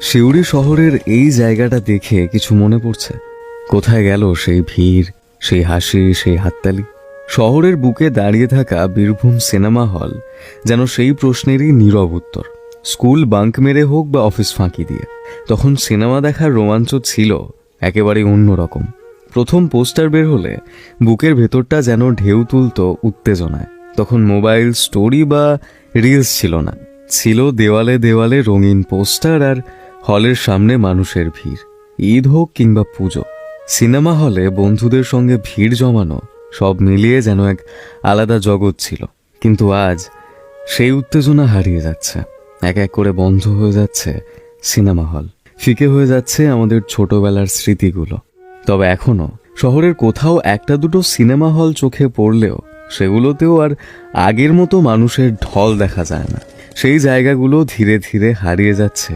সিউড়ি শহরের এই জায়গাটা দেখে কিছু মনে পড়ছে? কোথায় গেল সেই ভিড়, সেই হাসি, সেই হাততালি? শহরের বুকে দাঁড়িয়ে থাকা বীরভূম সিনেমা হল যেন সেই প্রশ্নেরই নীরব উত্তর। স্কুল বাঙ্ক মেরে হোক বা অফিস ফাঁকি দিয়ে, তখন সিনেমা দেখার রোমাঞ্চ ছিল একেবারে অন্যরকম। প্রথম পোস্টার বের হলে বুকের ভেতরটা যেন ঢেউ তুলত উত্তেজনায়। তখন মোবাইল, স্টোরি বা রিলস ছিল না, ছিল দেওয়ালে দেওয়ালে রঙিন পোস্টার আর হলের সামনে মানুষের ভিড়। ঈদ হোক কিংবা পুজো, সিনেমা হলে বন্ধুদের সঙ্গে ভিড় জমানো, সব মিলিয়ে যেন এক আলাদা জগৎ ছিল। কিন্তু আজ সেই উত্তেজনা হারিয়ে যাচ্ছে, এক এক করে বন্ধ হয়ে যাচ্ছে সিনেমা হল, ফিকে হয়ে যাচ্ছে আমাদের ছোটবেলার স্মৃতিগুলো। তবে এখনো শহরের কোথাও একটা দুটো সিনেমা হল চোখে পড়লেও সেগুলোতেও আর আগের মতো মানুষের ঢল দেখা যায় না। সেই জায়গাগুলো ধীরে ধীরে হারিয়ে যাচ্ছে